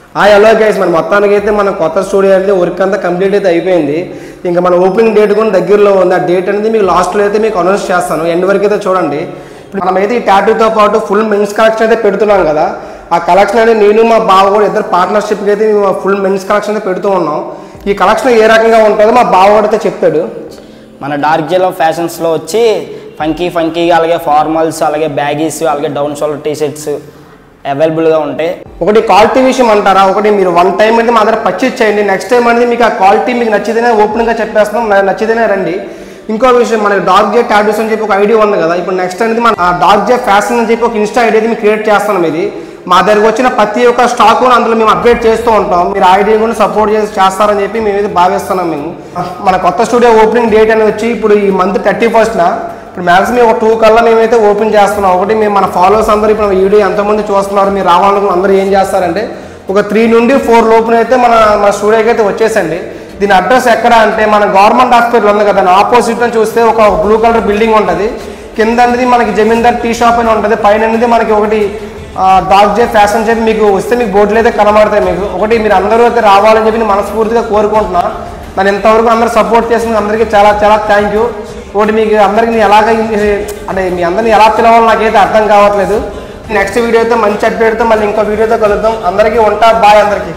Hello guys, మన మొత్తానికి అయితే మన కొత్త స్టూడియో అయితే వర్క్ అంతా కంప్లీట్ అయితే అయిపోయింది. ఇంకా మన ఓపెనింగ్ డేట్ కూడా దగ్గరలో ఉంది. ఆ డేట్ అనేది మీకు లాస్ట్లో అయితే మీకు అనౌన్స్ చేస్తాను. ఎండ్ వరకు అయితే చూడండి. ఇప్పుడు మనమైతే ఈ టాటూతో పాటు ఫుల్ మెన్స్ కలెక్షన్ అయితే పెడుతున్నాం కదా. ఆ కలెక్షన్ అనేది నేను మా బావ కూడా ఇద్దరు పార్ట్నర్షిప్కి అయితే మేము ఫుల్ మెన్స్ కలెక్షన్ అయితే పెడుతూ ఉన్నాం. ఈ కలెక్షన్ ఏ రకంగా ఉంటుందో మా బావ కూడా అయితే చెప్తాడు. మన డార్క్ జెలో ఫ్యాషన్స్లో వచ్చి ఫంకీగా అలాగే ఫార్మల్స్, అలాగే బ్యాగీస్, అలాగే డౌన్ షోల్డర్ టీషర్ట్స్ అవైలబుల్గా ఉంటాయి. ఒకటి క్వాలిటీ విషయం అంటారా, ఒకటి మీరు వన్ టైం అనేది మా దగ్గర పర్చేజ్ చేయండి. నెక్స్ట్ టైం అనేది మీకు ఆ క్వాలిటీ మీకు నచ్చితేనే ఓపెన్గా చెప్పేస్తున్నాం, నచ్చితేనే రండి. ఇంకో విషయం, మనకి డార్క్ జే టాటూస్ అని చెప్పి ఒక ఐడియా ఉంది కదా. ఇప్పుడు నెక్స్ట్ అనేది మన డార్క్ జే ఫ్యాషన్ అని చెప్పి ఒక ఇన్స్టా ఐడి అయితే మేము క్రియేట్ చేస్తున్నాం. ఇది మా దగ్గరకు వచ్చిన ప్రతి ఒక్క స్టాక్ అందులో మేము అప్డేట్ చేస్తూ ఉంటాం. మీరు ఐడియా కూడా సపోర్ట్ చేస్తారని చెప్పి మేమైతే భావిస్తున్నాం. మేము మన కొత్త స్టూడియో ఓపెనింగ్ డేట్ అనేది వచ్చి ఇప్పుడు ఈ మంత్ 31న ఇప్పుడు మ్యాక్సిమం ఒక 2 కల్లా మేమైతే ఓపెన్ చేస్తున్నాం. ఒకటి మేము మన ఫాలోవర్స్ అందరూ ఇప్పుడు వీడియో ఎంతమంది చూస్తున్నారు, మీరు రావాలనుకున్న అందరూ ఏం చేస్తారంటే ఒక 3 నుండి 4 లోపున అయితే మన స్టూడియోకి అయితే వచ్చేసండి. దీని అడ్రస్ ఎక్కడ అంటే మన గవర్నమెంట్ హాస్పిటల్ ఉంది కదా, ఆపోజిట్ అని చూస్తే ఒక బ్లూ కలర్ బిల్డింగ్ ఉంటుంది. కింద అనేది మనకి జమీందార్ టీ షాప్ అని ఉంటుంది. పైన అనేది మనకి ఒకటి డార్క్ జే ఫ్యాషన్ చెప్పి మీకు వస్తే మీకు బోర్డులు అయితే కనబడతాయి. మీకు ఒకటి మీరు అందరూ అయితే రావాలని చెప్పి నేను మనస్ఫూర్తిగా కోరుకుంటున్నా. నన్ను ఇంతవరకు అందరూ సపోర్ట్ చేసిన అందరికీ చాలా చాలా థ్యాంక్ యూ. ఒకటి మీకు అందరికీ నేను ఎలాగ అంటే మీ అందరినీ ఎలా పిలవాలో నాకైతే అర్థం కావట్లేదు. నెక్స్ట్ వీడియో అయితే మంచి అప్డేట్తో మళ్ళీ ఇంకో వీడియోతో కలుద్దాం. అందరికీ ఉంటా, బాయ్ అందరికీ.